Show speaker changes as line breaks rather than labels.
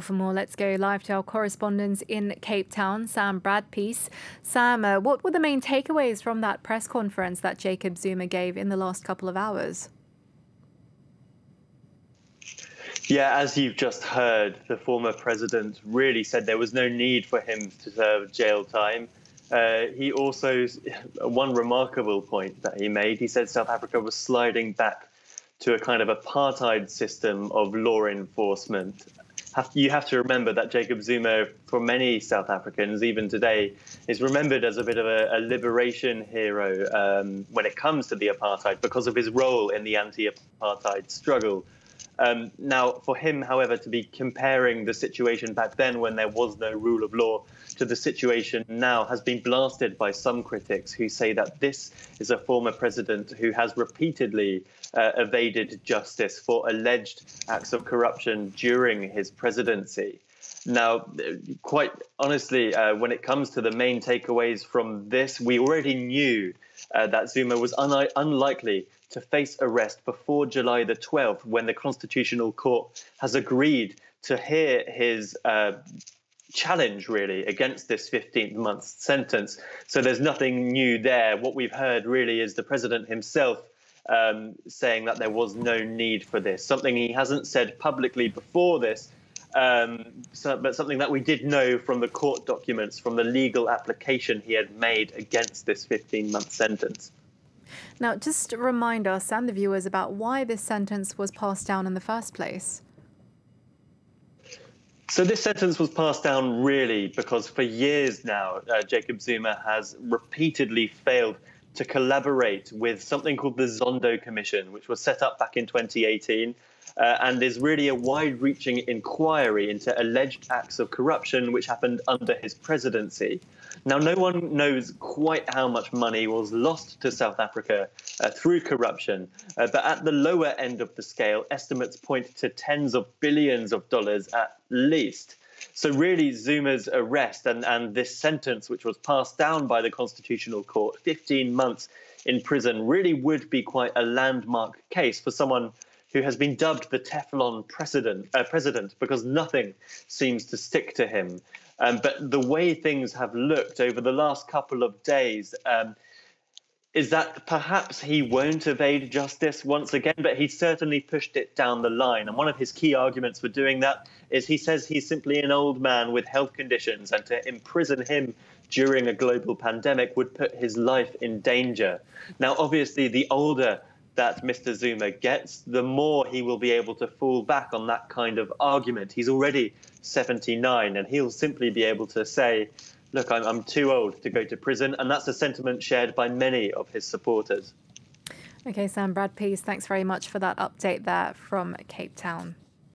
For more, let's go live to our correspondent in Cape Town, Sam Bradpeace. Sam, what were the main takeaways from that press conference that Jacob Zuma gave in the last couple of hours?
Yeah, as you've just heard, the former president really said there was no need for him to serve jail time. He also, one remarkable point that he made, he said South Africa was sliding back to a kind of apartheid system of law enforcement. You have to remember that Jacob Zuma, for many South Africans, even today, is remembered as a bit of a liberation hero when it comes to the apartheid because of his role in the anti-apartheid struggle. Now, for him, however, to be comparing the situation back then when there was no rule of law to the situation now has been blasted by some critics who say that this is a former president who has repeatedly evaded justice for alleged acts of corruption during his presidency. Now, quite honestly, when it comes to the main takeaways from this, we already knew that Zuma was unlikely to face arrest before July the 12th, when the Constitutional Court has agreed to hear his challenge, really, against this 15-month sentence. So there's nothing new there. What we've heard, really, is the president himself saying that there was no need for this, something he hasn't said publicly before this, but something that we did know from the court documents, from the legal application he had made against this 15-month sentence.
Now, just remind us and the viewers about why this sentence was passed down in the first place.
So this sentence was passed down really because for years now, Jacob Zuma has repeatedly failed to collaborate with something called the Zondo Commission, which was set up back in 2018 and is really a wide-reaching inquiry into alleged acts of corruption which happened under his presidency. Now, no one knows quite how much money was lost to South Africa through corruption, but at the lower end of the scale, estimates point to tens of billions of dollars at least. So really, Zuma's arrest and this sentence, which was passed down by the Constitutional Court, 15 months in prison, really would be quite a landmark case for someone who has been dubbed the Teflon president because nothing seems to stick to him. But the way things have looked over the last couple of days is that perhaps he won't evade justice once again, but he's certainly pushed it down the line. And one of his key arguments for doing that is he says he's simply an old man with health conditions, and to imprison him during a global pandemic would put his life in danger. Now, obviously, the older that Mr. Zuma gets, the more he will be able to fall back on that kind of argument. He's already 79, and he'll simply be able to say, look, I'm too old to go to prison. And that's a sentiment shared by many of his supporters.
OK, Sam Bradpeace, thanks very much for that update there from Cape Town.